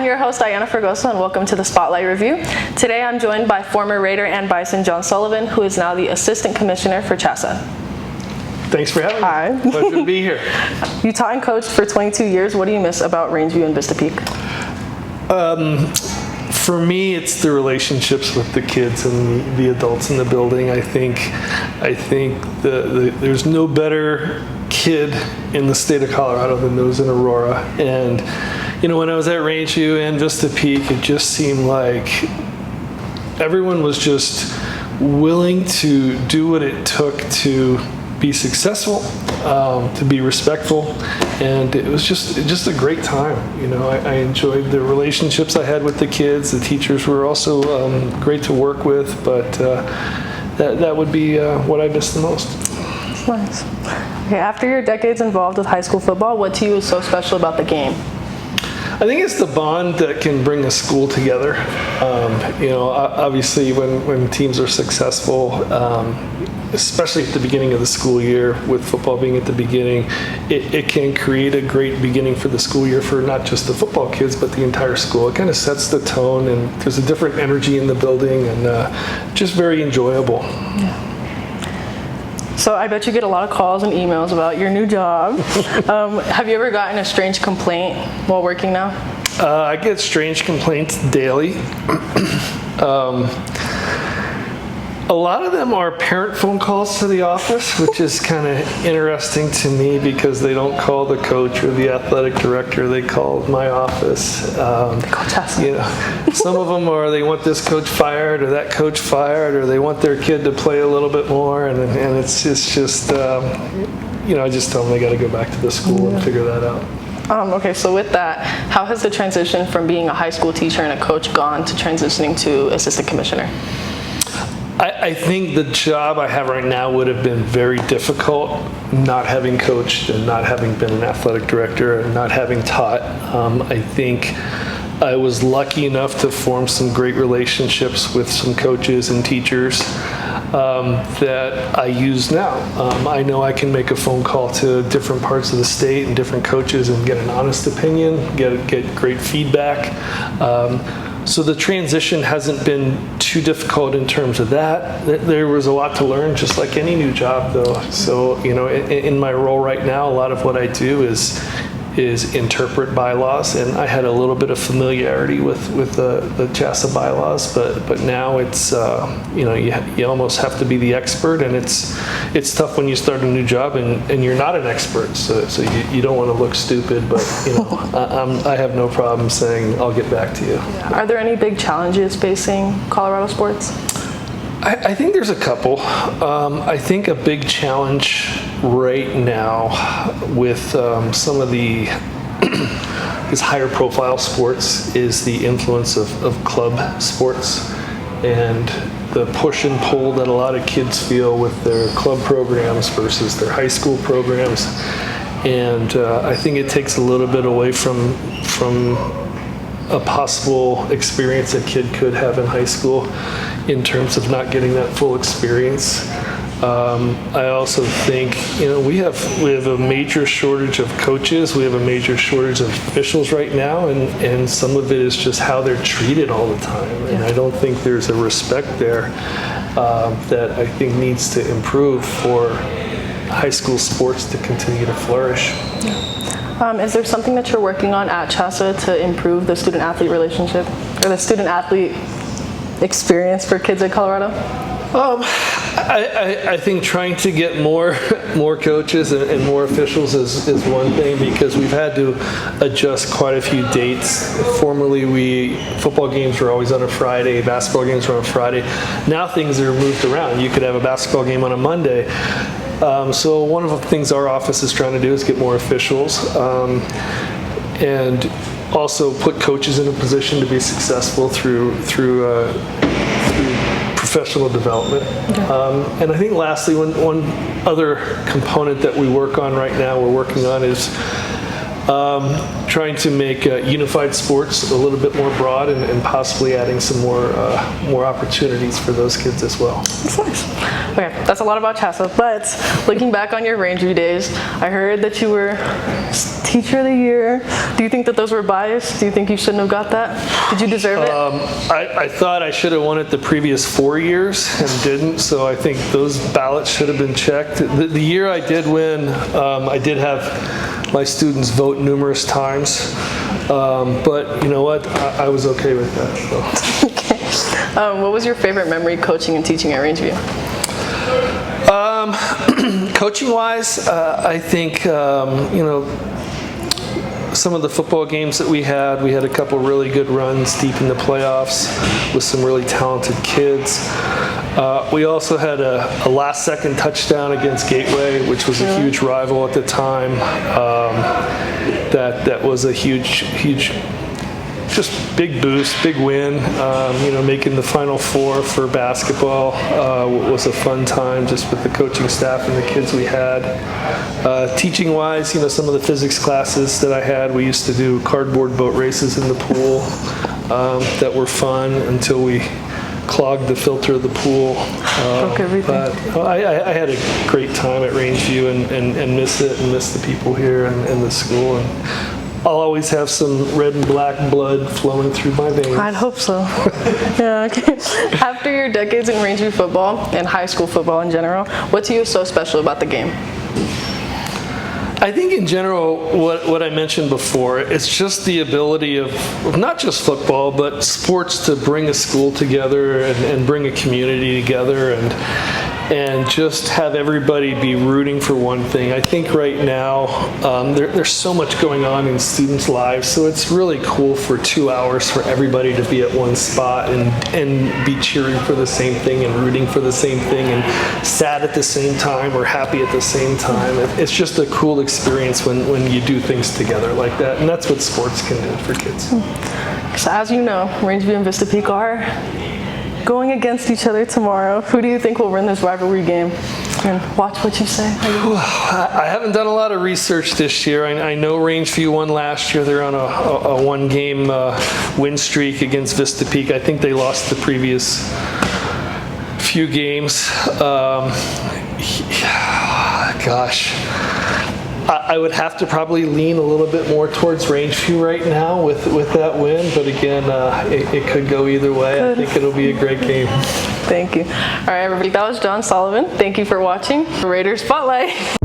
your host, Aiyana Fragoso, and welcome to the Spotlight Review. Today I'm joined by former Raider and Bison John Sullivan, who is now the Assistant Commissioner for CHSAA. Thanks for having me. Hi. Pleasure to be here. You taught and coached for 22 years. What do you miss about Rangeview and Vista Peak? For me, it's the relationships with the kids and the adults in the building. I think there's no better kid in the state of Colorado than those in Aurora. And when I was at Rangeview and Vista Peak, it just seemed like everyone was just willing to do what it took to be successful, to be respectful, and it was just a great time. I enjoyed the relationships I had with the kids. The teachers were also great to work with, but that would be what I miss the most. That's nice. Okay, after your decades involved with high school football, what to you is so special about the game? I think it's the bond that can bring a school together. Obviously when teams are successful, especially at the beginning of the school year, with football being at the beginning, it can create a great beginning for the school year for not just the football kids, but the entire school. It kind of sets the tone, and there's a different energy in the building, and just very enjoyable. Yeah. So I bet you get a lot of calls and emails about your new job. Have you ever gotten a strange complaint while working now? I get strange complaints daily. A lot of them are parent phone calls to the office, which is kind of interesting to me because they don't call the coach or the athletic director. They call my office. They call CHSAA. Some of them are they want this coach fired or that coach fired, or they want their kid to play a little bit more, and it's just I just tell them they got to go back to the school and figure that out. Okay, so with that, how has the transition from being a high school teacher and a coach gone to transitioning to assistant commissioner? I think the job I have right now would have been very difficult, not having coached and not having been an athletic director and not having taught. I think I was lucky enough to form some great relationships with some coaches and teachers that I use now. I know I can make a phone call to different parts of the state and different coaches and get an honest opinion, get great feedback. So the transition hasn't been too difficult in terms of that. There was a lot to learn, just like any new job, though. So, in my role right now, a lot of what I do is interpret bylaws, and I had a little bit of familiarity with the CHSAA bylaws, but now it's you almost have to be the expert, and it's tough when you start a new job and you're not an expert, so you don't want to look stupid, but I have no problem saying I'll get back to you. Yeah. Are there any big challenges facing Colorado sports? I think there's a couple. I think a big challenge right now with some of these higher profile sports is the influence of club sports and the push and pull that a lot of kids feel with their club programs versus their high school programs. And I think it takes a little bit away from a possible experience a kid could have in high school in terms of not getting that full experience. I also think we have a major shortage of coaches. We have a major shortage of officials right now, and some of it is just how they're treated all the time. And I don't think there's a respect there that I think needs to improve for high school sports to continue to flourish. Is there something that you're working on at CHSAA to improve the student-athlete relationship or the student-athlete experience for kids in Colorado? I think trying to get more coaches and more officials is one thing, because we've had to adjust quite a few dates. Formerly, football games were always on a Friday, basketball games were on a Friday. Now things are moved around. You could have a basketball game on a Monday. So one of the things our office is trying to do is get more officials and also put coaches in a position to be successful through professional development. Okay. And I think lastly, one other component that we work on right now, we're working on is trying to make unified sports a little bit more broad and possibly adding some more opportunities for those kids as well. That's nice. Okay, that's a lot about CHSAA, but looking back on your Rangeview days, I heard that you were Teacher of the Year. Do you think that those were biased? Do you think you shouldn't have got that? Did you deserve it? I thought I should have won it the previous 4 years and didn't, so I think those ballots should have been checked. The year I did win, I did have my students vote numerous times, but you know what? I was okay with that. So. Okay. What was your favorite memory coaching and teaching at Rangeview? Coaching-wise, I think, some of the football games that we had a couple really good runs deep in the playoffs with some really talented kids. We also had a last-second touchdown against Gateway, which was a huge rival at the time. That was a huge, just big boost, big win. Making the Final Four for basketball was a fun time just with the coaching staff and the kids we had. Teaching-wise, some of the physics classes that I had, we used to do cardboard boat races in the pool that were fun until we clogged the filter of the pool. Broke everything. But I had a great time at Rangeview and miss it and miss the people here and the school. And I'll always have some red and black blood flowing through my veins. I'd hope so. Yeah, okay. After your decades in Rangeview football and high school football in general, what to you is so special about the game? I think in general, what I mentioned before, it's just the ability of not just football, but sports to bring a school together and bring a community together and just have everybody be rooting for one thing. I think right now there's so much going on in students' lives, so it's really cool for 2 hours for everybody to be at one spot and be cheering for the same thing and rooting for the same thing and sad at the same time or happy at the same time. It's just a cool experience when you do things together like that, and that's what sports can do for kids. So as you know, Rangeview and Vista Peak are going against each other tomorrow. Who do you think will win this rivalry game? And watch what you say. I haven't done a lot of research this year. I know Rangeview won last year. They're on a one-game win streak against Vista Peak. I think they lost the previous few games. Gosh. I would have to probably lean a little bit more towards Rangeview right now with that win, but again, it could go either way. I think it'll be a great game. Thank you. All right, everybody, that was John Sullivan. Thank you for watching Raiders Spotlight.